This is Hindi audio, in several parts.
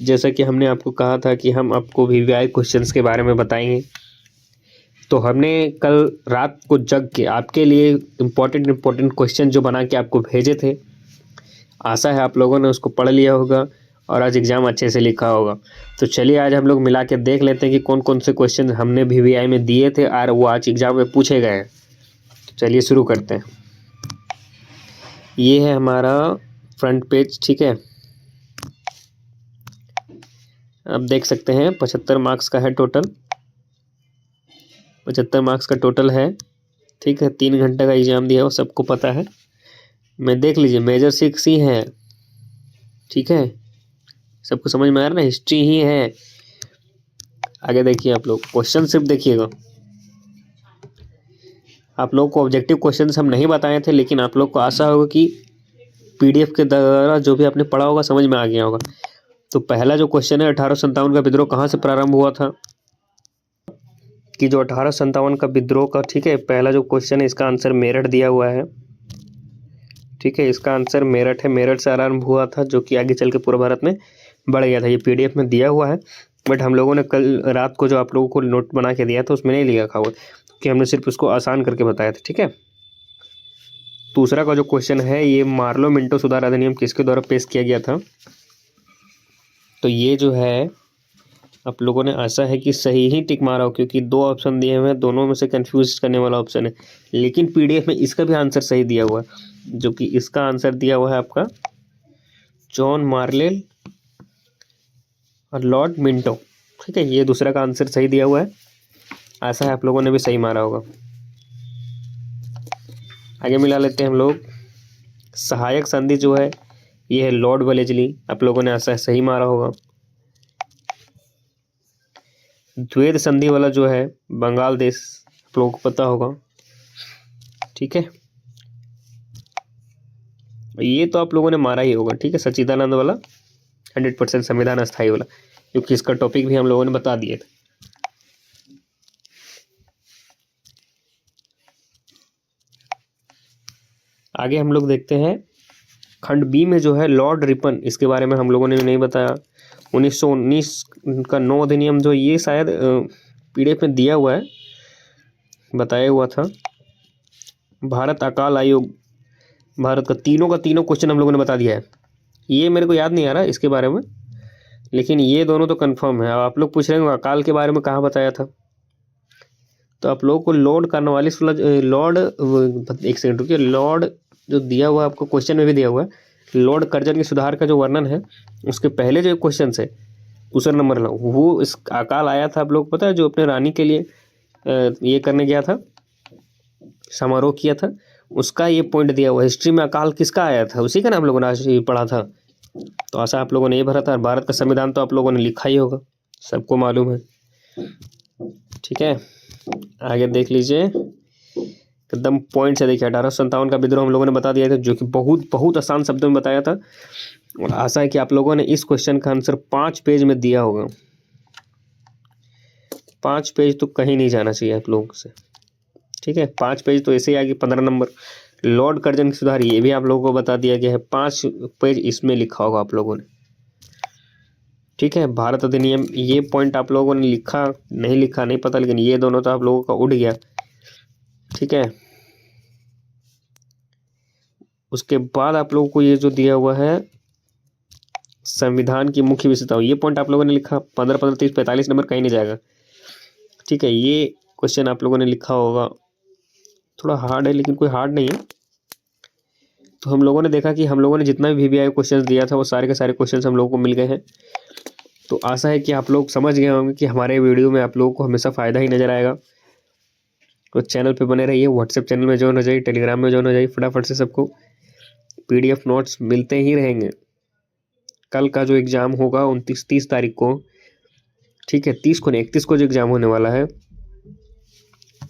जैसा कि हमने आपको कहा था कि हम आपको वीवीआई क्वेश्चंस के बारे में बताएंगे, तो हमने कल रात को जग के आपके लिए इम्पोर्टेंट क्वेश्चन जो बना के आपको भेजे थे, आशा है आप लोगों ने उसको पढ़ लिया होगा और आज एग्ज़ाम अच्छे से लिखा होगा। तो चलिए आज हम लोग मिला के देख लेते हैं कि कौन कौन से क्वेश्चन हमने वीवीआई में दिए थे और वो आज एग्ज़ाम में पूछे गए हैं। तो चलिए शुरू करते हैं। ये है हमारा फ्रंट पेज, ठीक है। आप देख सकते हैं 75 मार्क्स का है टोटल, 75 मार्क्स का टोटल है, ठीक है। 3 घंटे का एग्ज़ाम दिया वो सबको पता है। मैं देख लीजिए मेजर 6 ही है, ठीक है। सबको समझ में आ रहा है ना, हिस्ट्री ही है। आगे देखिए आप लोग क्वेश्चन सिर्फ देखिएगा। आप लोग को ऑब्जेक्टिव क्वेश्चंस हम नहीं बताए थे, लेकिन आप लोग को आशा होगा कि पीडीएफ के द्वारा जो भी आपने पढ़ा होगा समझ में आ गया होगा। तो पहला जो क्वेश्चन है 1857 का विद्रोह कहाँ से प्रारंभ हुआ था, कि जो 1857 का विद्रोह का, ठीक है, पहला जो क्वेश्चन है इसका आंसर मेरठ दिया हुआ है, ठीक है। इसका आंसर मेरठ है, मेरठ से आरंभ हुआ था जो कि आगे चल के पूरे भारत में बढ़ गया था। ये पीडीएफ में दिया हुआ है, बट हम लोगों ने कल रात को जो आप लोगों को नोट बना के दिया था उसमें नहीं लिखा हुआ, कि हमने सिर्फ उसको आसान करके बताया था, ठीक है। दूसरा का जो क्वेश्चन है, ये मार्लो मिंटो सुधार अधिनियम किसके द्वारा पेश किया गया था। तो ये जो है आप लोगों ने आशा है कि सही ही टिक मारा हो, क्योंकि 2 ऑप्शन दिए हुए हैं, दोनों में से कंफ्यूज करने वाला ऑप्शन है। लेकिन पीडीएफ में इसका भी आंसर सही दिया हुआ है, जो कि इसका आंसर दिया हुआ है आपका जॉन मार्लेल और लॉर्ड मिंटो, ठीक है। ये दूसरा का आंसर सही दिया हुआ है, आशा है आप लोगों ने भी सही मारा होगा। आगे मिला लेते हैं हम लोग। सहायक संधि जो है ये है लॉर्ड वेलेस्ली, आप लोगों ने आशा है सही मारा होगा। द्वैध संधि वाला जो है बंगाल देश, आप लोगों को पता होगा, ठीक है। ये तो आप लोगों ने मारा ही होगा, ठीक है। सच्चिदानंद वाला 100% संविधान अस्थायी वाला, क्योंकि इसका टॉपिक भी हम लोगों ने बता दिए थे। आगे हम लोग देखते हैं खंड बी में जो है लॉर्ड रिपन, इसके बारे में हम लोगों ने नहीं बताया। 1919 का 9 अधिनियम जो ये शायद पीडीएफ में दिया हुआ है, बताया हुआ था। भारत अकाल आयोग, भारत का तीनों क्वेश्चन हम लोगों ने बता दिया है। ये मेरे को याद नहीं आ रहा इसके बारे में, लेकिन ये दोनों तो कंफर्म है। अब आप लोग पूछ रहे हैं अकाल के बारे में कहाँ बताया था, तो आप लोगों को लॉर्ड कॉर्नवालिस वाला, लॉर्ड, एक सेकंड रुकिए, लॉर्ड जो दिया हुआ है आपको क्वेश्चन में भी दिया हुआ है, लॉर्ड कर्जन के सुधार का जो वर्णन है उसके पहले जो क्वेश्चन है दूसरा नंबर ला, वो इस अकाल आया था। आप लोग पता है जो अपने रानी के लिए ये करने गया था, समारोह किया था, उसका ये पॉइंट दिया हुआ। हिस्ट्री में अकाल किसका आया था, उसी का ना आप लोगों ने आज पढ़ा था। तो ऐसा आप लोगों ने ये भरा था। भारत का संविधान तो आप लोगों ने लिखा ही होगा, सबको मालूम है, ठीक है। आगे देख लीजिए एकदम पॉइंट से देखिए। 1857 का विद्रोह हम लोगों ने बता दिया था, जो कि बहुत आसान शब्दों में बताया था, और आशा है कि आप लोगों ने इस क्वेश्चन का आंसर 5 पेज में दिया होगा। 5 पेज तो कहीं नहीं जाना चाहिए आप लोगों से, ठीक है। 5 पेज तो ऐसे ही आगे 15 नंबर। लॉर्ड कर्जन की सुधार ये भी आप लोगों को बता दिया गया है, 5 पेज इसमें लिखा होगा आप लोगों ने, ठीक है। भारत अधिनियम, ये पॉइंट आप लोगों ने लिखा नहीं लिखा नहीं पता, लेकिन ये दोनों तो आप लोगों का उड़ गया, ठीक है। उसके बाद आप लोगों को ये जो दिया हुआ है संविधान की मुख्य विशेषताओं, ये पॉइंट आप लोगों ने लिखा। 15 15 30 45 नंबर कहीं नहीं जाएगा, ठीक है। ये क्वेश्चन आप लोगों ने लिखा होगा, थोड़ा हार्ड है लेकिन कोई हार्ड नहीं है। तो हम लोगों ने देखा कि हम लोगों ने जितना भी वीवीआई क्वेश्चन दिया था वो सारे के सारे क्वेश्चन हम लोगों को मिल गए हैं। तो आशा है कि आप लोग समझ गए होंगे कि हमारे वीडियो में आप लोगों को हमेशा फ़ायदा ही नज़र आएगा। तो चैनल पे बने रहिए, व्हाट्सएप चैनल में ज्वाइन हो जाइए, टेलीग्राम में ज्वाइन हो जाइए, फटाफट से सबको पीडीएफ नोट्स मिलते ही रहेंगे। कल का जो एग्ज़ाम होगा 29-30 तारीख को, ठीक है, 30 को नहीं 31 को जो एग्ज़ाम होने वाला है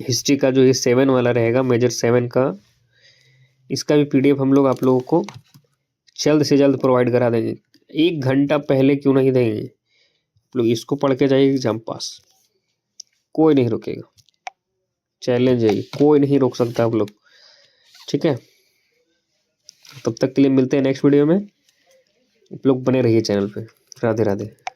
हिस्ट्री का, जो ये 7 वाला रहेगा, मेजर 7 का, इसका भी पीडीएफ हम लोग आप लोगों को जल्द से जल्द प्रोवाइड करा देंगे। 1 घंटा पहले क्यों नहीं देंगे, आप लोग इसको पढ़ के जाइए एग्जाम पास, कोई नहीं रोकेगा। चैलेंज है, कोई नहीं रोक सकता आप लोग, ठीक है। तब तक के लिए मिलते हैं नेक्स्ट वीडियो में, आप लोग बने रहिए चैनल पे। राधे राधे।